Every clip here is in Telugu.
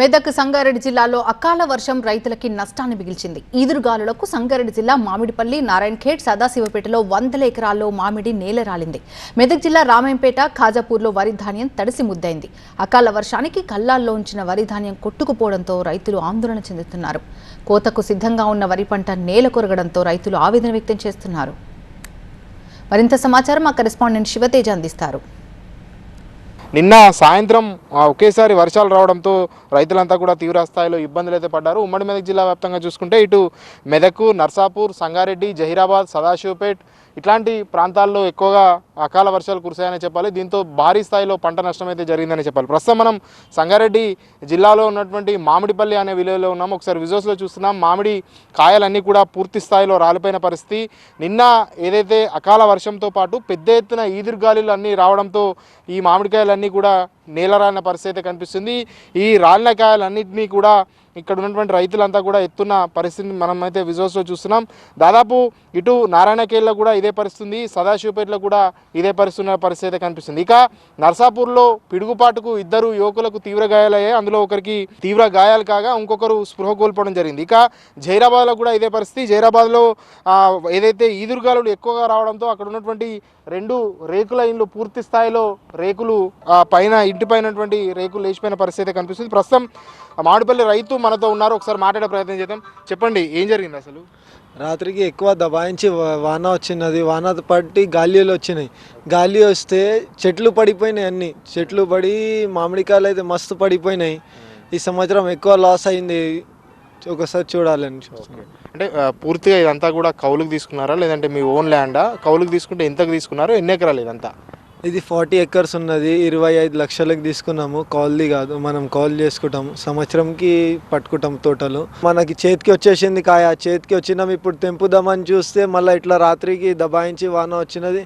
మెదక్ సంగారెడ్డి జిల్లాలో అకాల వర్షం రైతులకి నష్టాన్ని మిగిల్చింది. ఈదురుగాలులకు సంగారెడ్డి జిల్లా మామిడిపల్లి, నారాయణఖేడ్, సదాశివపేటలో 100 ఎకరాల్లో మామిడి నేలరాలింది. మెదక్ జిల్లా రామాయంపేట, ఖాజాపూర్లో వరి ధాన్యం తడిసి ముద్దైంది. అకాల వర్షానికి కల్లాల్లో ఉంచిన వరి ధాన్యం కొట్టుకుపోవడంతో రైతులు ఆందోళన చెందుతున్నారు. కోతకు సిద్ధంగా ఉన్న వరి పంట నేల కొరగడంతో రైతులు ఆవేదన వ్యక్తం చేస్తున్నారు. మరింత సమాచారం మా కరెస్పాండెంట్ శివతేజ అందిస్తారు. నిన్న సాయంత్రం ఒకేసారి వర్షాలు రావడంతో రైతులంతా కూడా తీవ్ర స్థాయిలో ఇబ్బందులు అయితే పడ్డారు. ఉమ్మడి మెదక్ జిల్లా వ్యాప్తంగా చూసుకుంటే ఇటు మెదక్, నర్సాపూర్, సంగారెడ్డి, జహీరాబాద్, సదాశివపేట్ ఇట్లాంటి ప్రాంతాల్లో ఎక్కువగా అకాల వర్షాలు కురిశాయని చెప్పాలి. దీంతో భారీ స్థాయిలో పంట నష్టం అయితే జరిగిందని చెప్పాలి. ప్రస్తుతం మనం సంగారెడ్డి జిల్లాలో ఉన్నటువంటి మామిడిపల్లి అనే విలేజ్లో ఉన్నాం. ఒకసారి విజువల్స్లో చూస్తున్నాం. మామిడి కాయలన్నీ కూడా పూర్తి స్థాయిలో రాలిపోయిన పరిస్థితి. నిన్న ఏదైతే అకాల వర్షంతో పాటు పెద్ద ఎత్తున ఈదురుగాలులు అన్నీ రావడంతో ఈ మామిడికాయలన్నీ కూడా నేలరాలిన పరిస్థితి అయితే కనిపిస్తుంది. ఈ రాలిన కాయలన్నింటినీ కూడా ఇక్కడ ఉన్నటువంటి రైతులంతా కూడా ఎత్తున్న పరిస్థితిని మనం అయితే విజువల్స్లో చూస్తున్నాం. దాదాపు ఇటు నారాయణఖేడ్లో కూడా ఇదే పరిస్థితి, సదాశివపేటలో కూడా ఇదే పరిస్థితి అయితే కనిపిస్తుంది. ఇక నర్సాపూర్లో పిడుగుపాటుకు 2 యువకులకు తీవ్ర గాయాలయ్యాయి. అందులో ఒకరికి తీవ్ర గాయాలు కాగా ఇంకొకరు స్పృహ కోల్పోవడం జరిగింది. ఇక జహీరాబాద్లో కూడా ఇదే పరిస్థితి. జహీరాబాద్లో ఏదైతే ఈదురుగాలులు ఎక్కువగా రావడంతో అక్కడ ఉన్నటువంటి 2 రేకుల ఇండ్లు పూర్తి స్థాయిలో రేకులు పైన ఇంటిపైనటువంటి రేకులు లేచిపోయిన పరిస్థితి కనిపిస్తుంది. ప్రస్తుతం మామిడిపల్లి రైతు మనతో ఉన్నారు. ఒకసారి మాట్లాడే ప్రయత్నం చేద్దాం. చెప్పండి, ఏం జరిగింది అసలు? రాత్రికి ఎక్కువ దబాయించి వాన వచ్చినది. వాన పట్టి గాలిలు వచ్చినాయి. గాలి వస్తే చెట్లు పడిపోయినాయి. అన్ని చెట్లు పడి మామిడికాయలు అయితే మస్తు పడిపోయినాయి. ఈ సంవత్సరం ఎక్కువ లాస్ అయింది. ఒకసారి చూడాలని చూస్తున్నాం. అంటే పూర్తిగా ఇదంతా కూడా కౌలుకు తీసుకున్నారా, లేదంటే మీ ఓన్ ల్యాండా? కౌలుకు తీసుకుంటే ఎంతకు తీసుకున్నారు, ఎన్ని ఎకరాలు ఇదంతా? ఇది 40 ఎకర్స్ ఉన్నది. 25 లక్షలకు తీసుకున్నాము. కాల్ది కాదు, మనం కాల్ చేసుకుంటాము. సంవత్సరంకి పట్టుకుంటాం తోటలు. మనకి చేతికి వచ్చేసింది కాయ. చేతికి వచ్చినాం. ఇప్పుడు తెంపుదామని చూస్తే మళ్ళీ ఇట్లా రాత్రికి దబాయించి వాన వచ్చినది.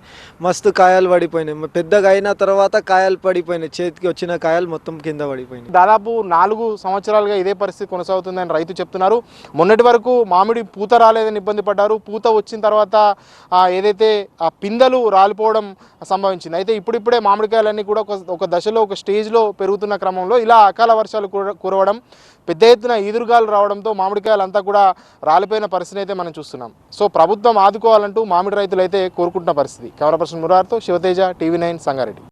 మస్తు కాయలు పడిపోయినాయి. పెద్దగా అయిన తర్వాత కాయలు పడిపోయినాయి. చేతికి వచ్చిన కాయలు మొత్తం కింద పడిపోయినాయి. దాదాపు 4 సంవత్సరాలుగా ఇదే పరిస్థితి కొనసాగుతుందని రైతు చెప్తున్నారు. మొన్నటి వరకు మామిడి పూత రాలేదని ఇబ్బంది పడ్డారు. పూత వచ్చిన తర్వాత ఏదైతే ఆ పిందెలు రాలిపోవడం సంభవించింది. అయితే ఇప్పుడిప్పుడే మామిడికాయలన్నీ కూడా ఒక దశలో, ఒక స్టేజ్లో పెరుగుతున్న క్రమంలో ఇలా అకాల వర్షాలు కురవడం, పెద్ద ఎత్తున ఈదురుగాలు రావడంతో మామిడికాయలంతా కూడా రాలిపోయిన పరిస్థితి అయితే మనం చూస్తున్నాం. సో ప్రభుత్వం ఆదుకోవాలంటూ మామిడి రైతులు అయితే కోరుకుంటున్న పరిస్థితి. కెమెరా పర్సన్ మురార్తో శివతేజ, TV9 సంగారెడ్డి.